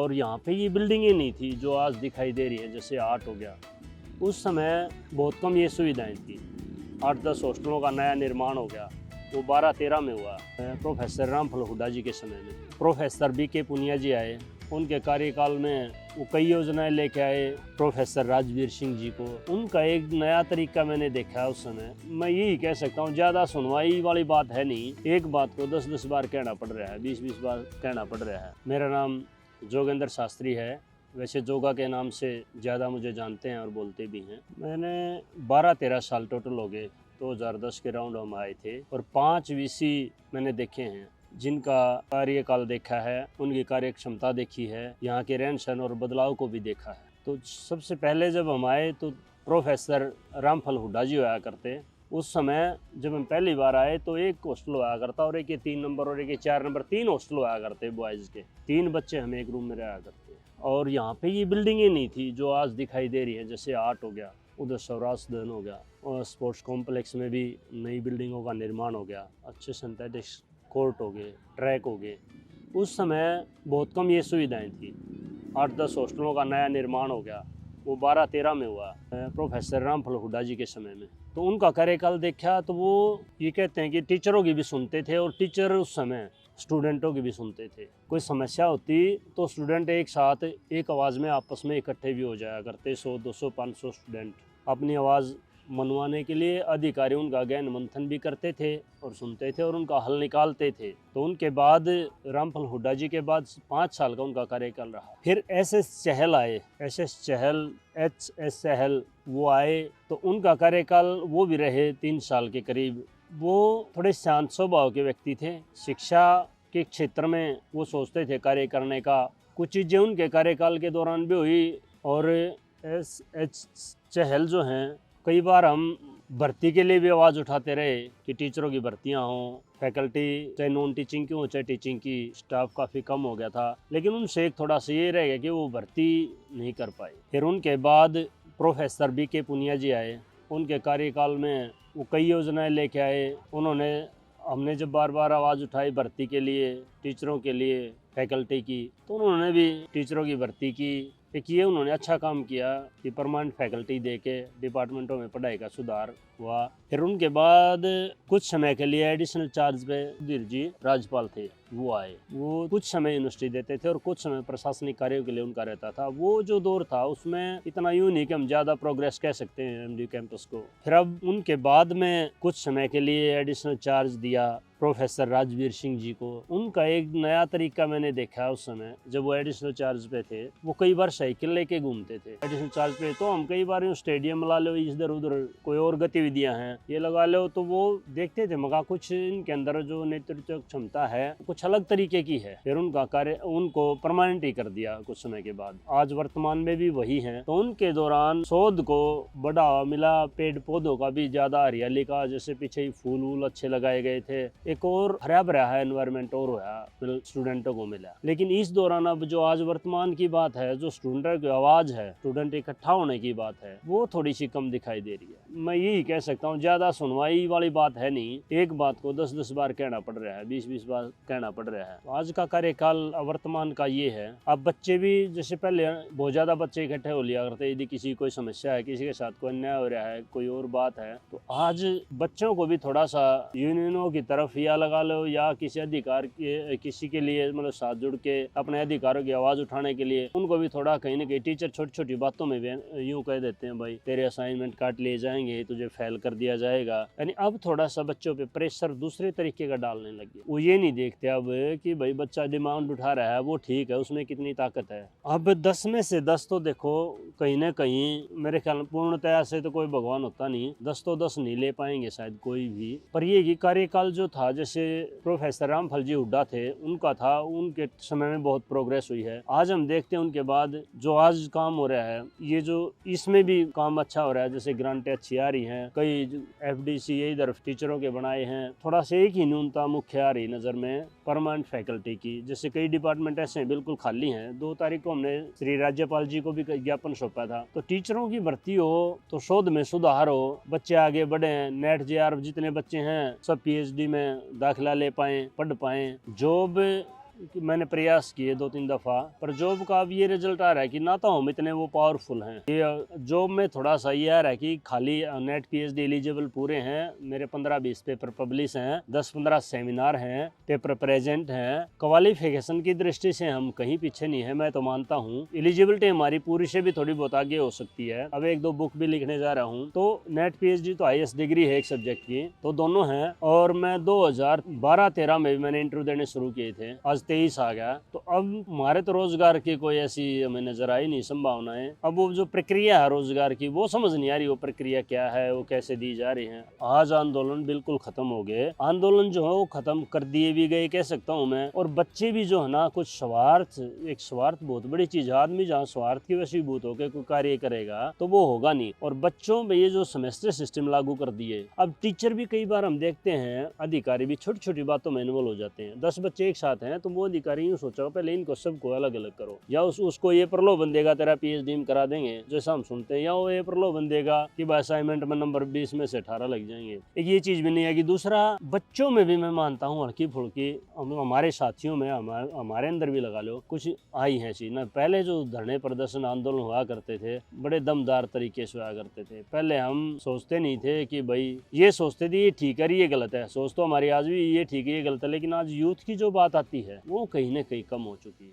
और यहाँ पे ये बिल्डिंगें नहीं थी जो आज दिखाई दे रही है, जैसे आर्ट हो गया। उस समय बहुत कम ये सुविधाएं थी। 8-10 हॉस्टलों का नया निर्माण हो गया, वो 12-13 में हुआ प्रोफेसर रामफल हुड्डा जी के समय में। प्रोफेसर BK पुनिया जी आए, उनके कार्यकाल में वो कई योजनाएं लेके आए। प्रोफेसर राजवीर सिंह जी को, उनका एक नया तरीका मैंने देखा उस समय। मैं यही कह सकता हूँ, ज़्यादा सुनवाई वाली बात है नहीं, एक बात को 10-10 बार कहना पड़ रहा है, 20-20 बार कहना पड़ रहा है। मेरा नाम जोगेंद्र शास्त्री है, वैसे जोगा के नाम से ज़्यादा मुझे जानते हैं और बोलते भी हैं। मैंने 12-13 साल टोटल हो गए, 2010 के राउंड हम आए थे और 5 VC मैंने देखे हैं, जिनका कार्यकाल देखा है, उनकी कार्य क्षमता देखी है, यहाँ के रहन सहन और बदलाव को भी देखा है। तो सबसे पहले जब हम आए तो प्रोफेसर रामफल हुड्डा जी आया करते। उस समय जब हम पहली बार आए तो एक हॉस्टल आया करता और एक ये 3 नंबर और एक ये 4 नंबर, 3 हॉस्टल आया करते बॉयज़ के। 3 बच्चे हमें एक रूम में रहा करते। और यहाँ पे ये बिल्डिंगें नहीं थी जो आज दिखाई दे रही है, जैसे आर्ट हो गया, उधर सौराष्ट्र सदन हो गया, और स्पोर्ट्स कॉम्प्लेक्स में भी नई बिल्डिंगों का निर्माण हो गया, अच्छे सिंथेटिक कोर्ट हो गए, ट्रैक हो गए। उस समय बहुत कम ये सुविधाएं थी। 8-10 हॉस्टलों का नया निर्माण हो गया, वो 12-13 में हुआ प्रोफेसर रामफल हुड्डा जी के समय में। तो उनका कार्यकाल देखा तो वो ये कहते हैं कि टीचरों की भी सुनते थे, और टीचर उस समय स्टूडेंटों की भी सुनते थे। कोई समस्या होती तो स्टूडेंट एक साथ एक आवाज़ में आपस में इकट्ठे भी हो जाया करते, 100-200 500 स्टूडेंट। अपनी आवाज़ मनवाने के लिए अधिकारी उनका ज्ञान मंथन भी करते थे और सुनते थे और उनका हल निकालते थे। तो उनके बाद रामफल हुड्डा जी के बाद 5 साल का उनका कार्यकाल रहा। फिर SS चहल आए, SS चहल, HS चहल, वो आए तो उनका कार्यकाल वो भी रहे 3 साल के करीब। वो थोड़े शांत स्वभाव के व्यक्ति थे, शिक्षा के क्षेत्र में वो सोचते थे कार्य करने का। कुछ चीज़ें उनके कार्यकाल के दौरान भी हुई। और SH चहल जो हैं, कई बार हम भर्ती के लिए भी आवाज़ उठाते रहे कि टीचरों की भर्तियां हों, फैकल्टी चाहे नॉन टीचिंग की हो चाहे टीचिंग की, स्टाफ काफ़ी कम हो गया था। लेकिन उनसे एक थोड़ा सा ये रह गया कि वो भर्ती नहीं कर पाए। फिर उनके बाद प्रोफेसर BK पुनिया जी आए, उनके कार्यकाल में वो कई योजनाएं लेके आए। उन्होंने, हमने जब बार बार आवाज़ उठाई भर्ती के लिए, टीचरों के लिए, फैकल्टी की, तो उन्होंने भी टीचरों की भर्ती की। एक ये उन्होंने अच्छा काम किया कि परमानेंट फैकल्टी दे के डिपार्टमेंटों में पढ़ाई का सुधार हुआ। फिर उनके बाद कुछ समय के लिए एडिशनल चार्ज पे सुधीर जी राज्यपाल थे, वो आए। वो कुछ समय यूनिवर्सिटी देते थे और कुछ समय प्रशासनिक कार्यों के लिए उनका रहता था। वो जो दौर था उसमें इतना यूँ नहीं कि हम ज़्यादा प्रोग्रेस कह सकते हैं MD कैंपस को। फिर अब उनके बाद में कुछ समय के लिए एडिशनल चार्ज दिया प्रोफेसर राजवीर सिंह जी को। उनका एक नया तरीका मैंने देखा उस समय, जब वो एडिशनल चार्ज पे थे, वो कई बार साइकिल लेके घूमते थे एडिशनल चार्ज पे। तो हम कई बार स्टेडियम ला लो, इधर उधर कोई और गतिविधियां हैं ये लगा लो, तो वो देखते थे मगर कुछ इनके अंदर जो नेतृत्व क्षमता है कुछ अलग तरीके की है। फिर उनका कार्य उनको परमानेंट ही कर दिया कुछ समय के बाद। आज वर्तमान में भी वही है। तो उनके दौरान शोध को बढ़ावा मिला, पेड़ पौधों का भी ज्यादा, हरियाली का, जैसे पीछे ही फूल वूल अच्छे लगाए गए थे, एक और हरा भरा है एनवायरनमेंट और हुआ, स्टूडेंटों को मिला। लेकिन इस दौरान अब जो आज वर्तमान की बात है, जो स्टूडेंट की आवाज है, स्टूडेंट इकट्ठा होने की बात है, वो थोड़ी सी कम दिखाई दे रही है। मैं यही कह सकता हूँ, ज्यादा सुनवाई वाली बात है नहीं, एक बात को 10-10 बार कहना पड़ रहा है, 20-20 बार कहना पड़ रहा है। आज का कार्यकाल वर्तमान का ये है। अब बच्चे भी, जैसे पहले बहुत ज्यादा बच्चे इकट्ठे हो लिया करते, यदि किसी कोई समस्या है, किसी के साथ कोई अन्याय हो रहा है, कोई और बात है, तो आज बच्चों को भी थोड़ा सा यूनियनों की तरफ या लगा लो या किसी अधिकार के, किसी के लिए मतलब साथ जुड़ के अपने अधिकारों की आवाज उठाने के लिए, उनको भी थोड़ा कहीं ना कहीं टीचर छोटी छोटी बातों में यूं कह देते हैं, भाई तेरे असाइनमेंट काट लिए जाएंगे, तुझे फेल कर दिया जाएगा। यानी अब थोड़ा सा बच्चों पे प्रेशर दूसरे तरीके का डालने लगे। वो ये नहीं देखते अब कि भाई बच्चा डिमांड उठा रहा है, वो ठीक है, उसमें कितनी ताकत है। अब 10 में से 10 तो देखो कहीं ना कहीं, मेरे ख्याल पूर्णतया से तो कोई भगवान होता नहीं, 10 तो 10 नहीं ले पाएंगे शायद कोई भी। पर ये कार्यकाल जो था, जैसे प्रोफेसर रामफल जी हुड्डा थे, उनका था, उनके समय में बहुत प्रोग्रेस हुई है। आज हम देखते हैं उनके बाद जो आज काम हो रहा है, ये जो इसमें भी काम अच्छा हो रहा है, जैसे ग्रांटें अच्छी आ रही हैं, कई FDC इधर टीचरों के बनाए हैं। थोड़ा सा एक ही न्यूनता मुख्य आ रही नजर में, परमानेंट फैकल्टी की। जैसे कई डिपार्टमेंट ऐसे हैं बिल्कुल खाली हैं। 2 तारीख को हमने श्री राज्यपाल जी को भी ज्ञापन सौंपा था। तो टीचरों की भर्ती हो तो शोध में सुधार हो, बच्चे आगे बढ़े, नेट JR जितने बच्चे हैं सब PhD में दाखिला ले पाएं, पढ़ पाएं, जॉब कि मैंने प्रयास किए 2-3 दफ़ा, पर जॉब का अब ये रिजल्ट आ रहा है कि ना तो हम इतने वो पावरफुल हैं। ये जॉब में थोड़ा सा ये आ रहा है कि खाली नेट पीएचडी एलिजिबल पूरे हैं, मेरे 15-20 पेपर पब्लिश हैं, 10-15 सेमिनार हैं, पेपर प्रेजेंट हैं। क्वालिफिकेशन की दृष्टि से हम कहीं पीछे नहीं है, मैं तो मानता हूँ। एलिजिबिलिटी हमारी पूरी से भी थोड़ी बहुत आगे हो सकती है। अब 1-2 बुक भी लिखने जा रहा हूँ, तो नेट पीएचडी तो हाईएस्ट डिग्री है एक सब्जेक्ट की, तो दोनों हैं। और मैं 2012-13 में भी मैंने इंटरव्यू देने शुरू किए थे, आज 23 आ गया। तो अब हमारे तो रोजगार की कोई ऐसी हमें नजर आई नहीं संभावनाएं। अब वो जो प्रक्रिया है रोजगार की, वो समझ नहीं आ रही, वो प्रक्रिया क्या है, वो कैसे दी जा रही है। आज आंदोलन बिल्कुल खत्म हो गए, आंदोलन जो है वो खत्म कर दिए भी गए कह सकता हूँ मैं। और बच्चे भी जो है ना, कुछ स्वार्थ, एक स्वार्थ बहुत बड़ी चीज है। आदमी जहाँ स्वार्थ की वशीभूत होकर कोई कार्य करेगा तो वो होगा नहीं। और बच्चों में ये जो सेमेस्टर सिस्टम लागू कर दिए, अब टीचर भी कई बार हम देखते हैं, अधिकारी भी छोटी छोटी बातों में इन्वॉल्व हो जाते हैं। 10 बच्चे एक साथ हैं तो वो अधिकारी यूँ सोचा पहले इनको सबको अलग अलग करो, या उसको ये प्रलोभन देगा तेरा पीएचडी में करा देंगे जैसा हम सुनते हैं, या वो ये प्रलोभन देगा कि असाइनमेंट में नंबर 20 में से 18 लग जाएंगे। एक ये चीज भी नहीं है कि दूसरा बच्चों में भी मैं मानता हूँ हल्की फुल्की, हमारे साथियों में, हमारे अंदर भी लगा लो, कुछ आई है चीज ना। पहले जो धरने प्रदर्शन आंदोलन हुआ करते थे बड़े दमदार तरीके से हुआ करते थे। पहले हम सोचते नहीं थे कि भाई, ये सोचते थे ये ठीक है ये गलत है। सोच तो हमारी आज भी ये ठीक है ये गलत है, लेकिन आज यूथ की जो बात आती है वो कहीं ना कहीं कम हो चुकी है।